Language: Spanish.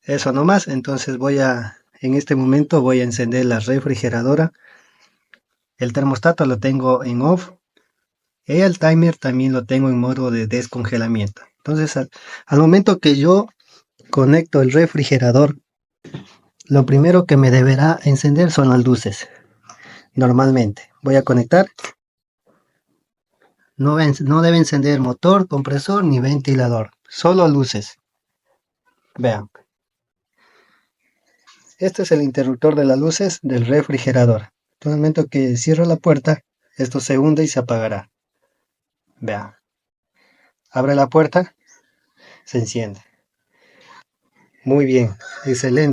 Eso nomás, entonces en este momento voy a encender la refrigeradora. El termostato lo tengo en off y el timer también lo tengo en modo de descongelamiento. Entonces, al momento que yo conecto el refrigerador, lo primero que me deberá encender son las luces. Normalmente voy a conectar, no debe encender motor, compresor ni ventilador, solo luces. Vean, este es el interruptor de las luces del refrigerador. En el momento que cierro la puerta, esto se hunde y se apagará. Vean, abre la puerta, se enciende. Muy bien, excelente.